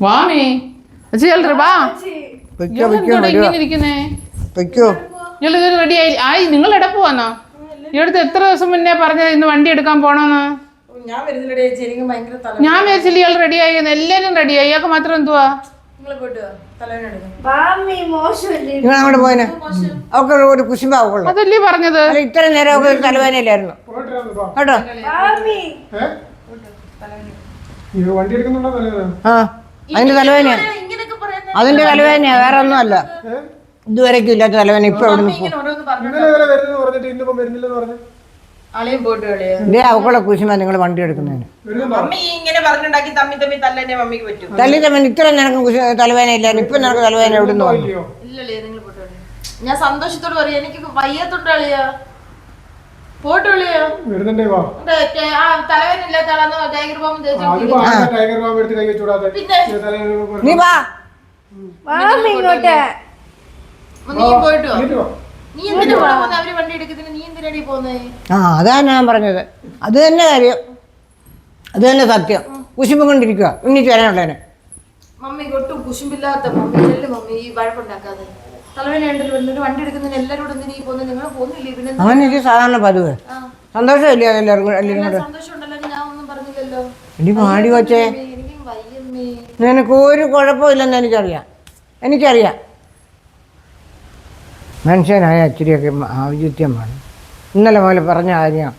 വാമേ ചേട്ടൻ വാ. ഇങ്ങനെ ഇരിക്കുന്നേ ഇയാൾ റെഡി ആയി. നിങ്ങൾ എവിടെ പോവാന്നോ? ഇവിടുത്തെ എത്ര ദിവസം മുന്നേ പറഞ്ഞത് ഇന്ന് വണ്ടി എടുക്കാൻ പോണോന്ന്? ഞാൻ വിചാരിച്ചില്ല ഇയാൾ റെഡി ആയി. എല്ലാരും റെഡിയായി. ഇയാൾക്ക് മാത്രം എന്തുവാ? അതല്ലേ പറഞ്ഞത്. ഇത്ര നേരം തലവേനയില്ലായിരുന്നു കേട്ടോ. അതിന്റെ തലവേനയാ, അതിന്റെ തലവേനയാ, വേറെ ഒന്നും അല്ല. ഇതുവരെയ്ക്കും ഇല്ലാത്ത തലവേന ഇപ്പൊ അവിടെ അവക്കുള്ള കുശുമ നിങ്ങൾ വണ്ടി എടുക്കുന്നതിന്. തല്ലി തമ്മി ഇത്ര നിനക്ക് തലവേന ഇല്ലായിരുന്നു, ഇപ്പൊ നിനക്ക് തലവേന എവിടെ നിന്ന് വന്നു? ഞാൻ സന്തോഷത്തോട് പറയാ, എനിക്ക് വയ്യാത്തോണ്ട് കളിയാ. പോട്ട് കളിയാ. തലവേന ഇല്ലാത്ത ആളാന്ന് ടൈഗർ ബാം നീ വാ ഇങ്ങോട്ട്. അതാ ഞാൻ പറഞ്ഞത്. അത് തന്നെ കാര്യം, അത് തന്നെ സത്യം. കുശുമ്പ് കൊണ്ടിരിക്കുക ഇന്നിച്ച് വരാനുള്ളതിന്. മമ്മിക്ക് ഒട്ടും കുശുമ്പില്ലാത്ത മമ്മി ഈ വഴക്കുണ്ടാക്കാതെ. അങ്ങനെ സാധാരണ പതിവ് സന്തോഷമില്ല എല്ലാവർക്കും. ഇനി പാടി വച്ചേ, നിനക്ക് ഒരു കുഴപ്പമില്ലെന്ന് എനിക്കറിയാം. മനുഷ്യനായ ഇച്ചിരിയൊക്കെ ഔചിത്യം വേണം. ഇന്നലെ മുതൽ പറഞ്ഞ കാര്യം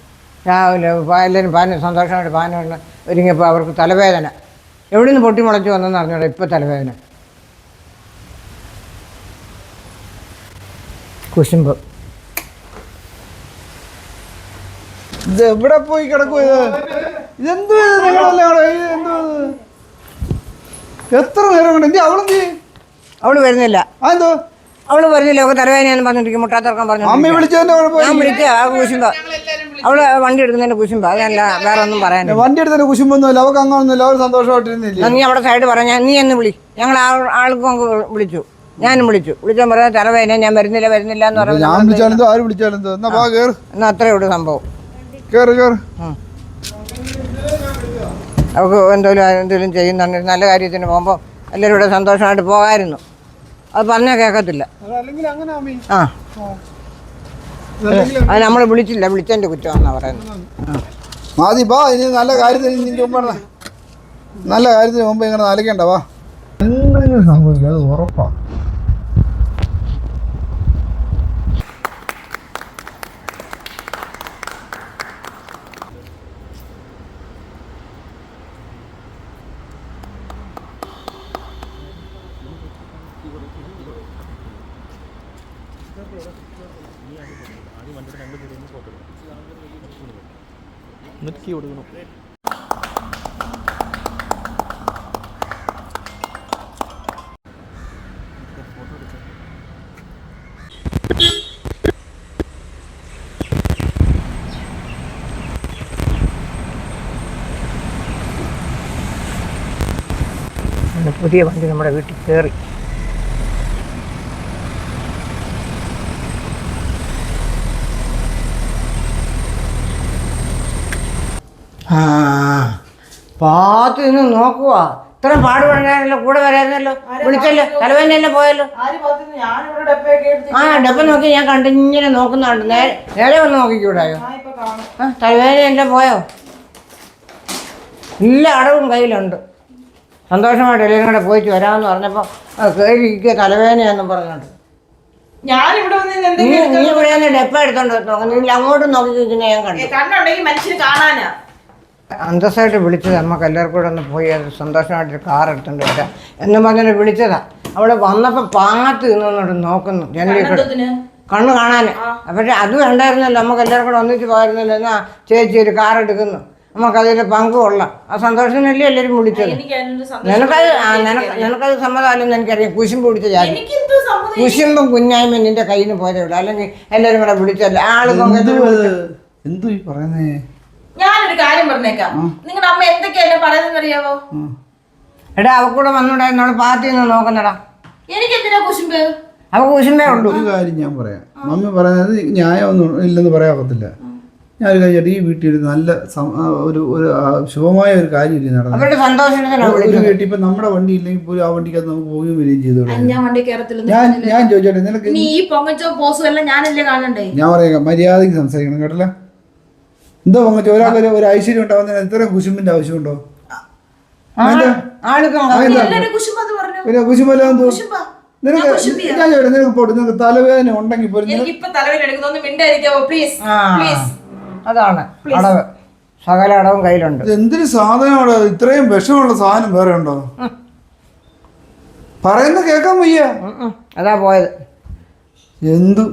രാവിലെ എല്ലാവരും സന്തോഷമായിട്ട് പാനുള്ള ഒരുങ്ങിയപ്പോൾ അവർക്ക് തലവേദന. എവിടെ നിന്ന് പൊട്ടിമുളച്ച് വന്നെന്ന് അറിഞ്ഞോളൂ. ഇപ്പോൾ തലവേദന, കുശുമ്പ്. ഇത് എവിടെ പോയി കിടക്കുക? ഇതെന്ത് എത്ര നേരം കൊണ്ട് അവള് വരുന്നില്ല. അതെന്തോ അവള് വരുന്നില്ല. അവൾക്ക് തലവേദനയെന്ന് പറഞ്ഞിരിക്കും. മുട്ടാത്തിറക്കാൻ പറഞ്ഞു. അമ്മ വിളിച്ചതിന്റെ ഞാൻ വിളിച്ച ആ കുശുമ്പ. അവള് വണ്ടി എടുക്കുന്നതിന്റെ കുശുമ്പ. അതല്ല, വേറെ ഒന്നും പറയാനില്ല. വണ്ടി എടുത്തതിന്റെ കുശുമ്പൊന്നുമില്ല. അവർക്ക് അങ്ങനൊന്നുമില്ല. അവർ സന്തോഷമായിട്ടിരുന്നില്ല. നീ അവിടെ സൈഡ് പറഞ്ഞ, നീ എന്ന് വിളി. ഞങ്ങൾ ആൾക്കും അങ്ങ് വിളിച്ചു. ഞാനും വിളിച്ചാൽ പറഞ്ഞ തലവേദന, ഞാൻ വരുന്നില്ല എന്ന് പറഞ്ഞു. ഞാൻ വിളിച്ചാലെന്തോ ആര് വിളിച്ചാലെന്തോ. എന്നാ അത്രേ ഉള്ളൂ സംഭവം. അവൾക്ക് എന്തെങ്കിലും ചെയ്യുന്നുണ്ട് നല്ല കാര്യത്തിന് പോകുമ്പോൾ എല്ലാവരും ഇവിടെ സന്തോഷമായിട്ട് പോകാമായിരുന്നു. അത് പറഞ്ഞാൽ കേൾക്കത്തില്ല. ആ അത് നമ്മൾ വിളിച്ചതിൻ്റെ കുറ്റമാണെന്നാണ് പറയുന്നത്. മാതി ബാ, ഇനി നല്ല കാര്യത്തിന് മുമ്പ് ഇങ്ങനെ നലയ്ക്കണ്ട. വാ, എന്തെങ്കിലും സംഭവിക്കും, അത് ഉറപ്പാണ്. നിർത്തി കൊടുക്കണം. പുതിയ വണ്ടി നമ്മുടെ വീട്ടിൽ കയറി. പാത്ത് നിന്ന് നോക്കുക. ഇത്രയും പാട് പറഞ്ഞാലോ, കൂടെ വരായിരുന്നല്ലോ, വിളിച്ചല്ലോ, തലവേദന പോയല്ലോ. ഡബ്ബ നോക്കി ഞാൻ കണ്ടിങ്ങനെ നോക്കുന്നുണ്ട്. നേരെ വന്ന് നോക്കിക്കൂടായോ? തലവേദന എല്ലാം പോയോ? എല്ലാ അടവും കയ്യിലുണ്ട്. സന്തോഷമായിട്ട് എല്ലാവരും കൂടെ പോയിട്ട് വരാമെന്ന് പറഞ്ഞപ്പോൾ കയറിയിരിക്കുക തലവേദനയാണെന്നും പറഞ്ഞോണ്ട്. നീ ഇവിടെ നിന്ന് ഡെപ്പ എടുത്തോണ്ട് നോക്കുന്നു. അങ്ങോട്ടും നോക്കി നിൽക്കുന്ന ഞാൻ കണ്ടു. അന്തസ്സായിട്ട് വിളിച്ചത്. നമുക്ക് എല്ലാവർക്കും കൂടെ ഒന്ന് പോയി സന്തോഷമായിട്ടൊരു കാർ എടുത്തോണ്ട് വരാം എന്നും പറഞ്ഞിട്ട് വിളിച്ചതാ. അവിടെ വന്നപ്പോൾ പാത്ത് നിന്നോട്ട് നോക്കുന്നു ജനലിൽ കണ്ണ് കാണാൻ. പക്ഷെ അത് വേണ്ടായിരുന്നല്ലോ, നമുക്ക് എല്ലാവർക്കും കൂടെ ഒന്നിച്ച് പോയിരുന്നല്ലോ. എന്നാ ചേച്ചി ഒരു കാർ എടുക്കുന്നു, നമുക്കതിൽ പങ്കുകൊള്ളാം. ആ സന്തോഷത്തിനല്ലേ എല്ലാവരും വിളിച്ചത്. നിനക്കത് സമ്മതമല്ലെന്ന് എനിക്കറിയാം. കുശുമ്പ് പിടിച്ച ജാതി, കുശുമ്പും കുഞ്ഞായ്മ നിന്റെ കയ്യിൽ നിന്ന് പോയതേ ഉള്ളൂ. അല്ലെങ്കിൽ എല്ലാവരും കൂടെ വിളിച്ചല്ലേ എന്തു പറയുന്നേ? ഞാനൊരു കാര്യം പറഞ്ഞേക്കാം. നിങ്ങളുടെ അമ്മ എന്തൊക്കെയല്ലേ പറയുന്നറിയാവോ? എടാ അവക്കൂടെ വന്നൂടാ, എന്നോട് പാർട്ടി നിന്ന് നോക്കുന്നടാ. എനിക്ക് എന്തിനാ കുശുമ്പ്? അവ കുശുമ്പേ ഉള്ളൂ. ഒരു കാര്യം ഞാൻ പറയാം. മമ്മി പറയുന്നത് ന്യായമൊന്നും ഇല്ലെന്ന് പറയാൻ ഒക്കത്തില്ല. ഞാൻ കഴിഞ്ഞിട്ട് ഈ വീട്ടിൽ നല്ല ഒരു ശുഭമായ ഒരു കാര്യം നടന്നു. അവരുടെ സന്തോഷത്തിനാണ് ഒരു വിളിച്ചത്. വീട്ടിൽ ഇപ്പൊ നമ്മുടെ വണ്ടി ഇല്ലെങ്കിൽ പോലും ആ വണ്ടിക്കകത്ത് നമുക്ക് പോവുകയും വരികയും ചെയ്തോളൂ. ഞാൻ വണ്ടി കയറത്തില്ല. ഞാൻ ചോദിച്ചോട്ടെ നിനക്ക് നീ ഈ പൊങ്ങച്ചോ പോസും എല്ലാം ഞാനല്ലേ കാണണ്ടേ? ഞാൻ പറയാം മര്യാദയ്ക്ക് സംസാരിക്കണം കേട്ടല്ലോ. എന്തോ പൊങ്ങച്ചോ ഒരാൾക്ക് ഒരു ഐശ്വര്യം ഉണ്ടാവുന്നതിന് എത്ര കുശുമ്പിന്റെ ആവശ്യമുണ്ടോ? എല്ലാരും കുശുമ്പെന്ന് പറഞ്ഞു. പിന്നെ കുശുമ്പല്ല കുശുമ്പാ. നിനക്ക് ഞാൻ ചോദിച്ചു നിനക്ക് പോട്ടെ നിനക്ക് തലവേദന ഉണ്ടെങ്കിൽ പോലും എനിക്കിപ്പൊ തലവേദന എടുക്കുന്നൊന്ന് മിണ്ടായിരിക്കാവോ പ്ലീസ് പ്ലീസ്. അതാണ് അടവ്. സകല അടവും കയ്യിലുണ്ട്. എന്തൊരു സാധനമാണ് ഇത്രയും വിഷമുള്ള സാധനം വേറെ ഉണ്ടോ? പറയുന്ന കേൾക്കാൻ വയ്യ. അതാ പോയത്. എന്തു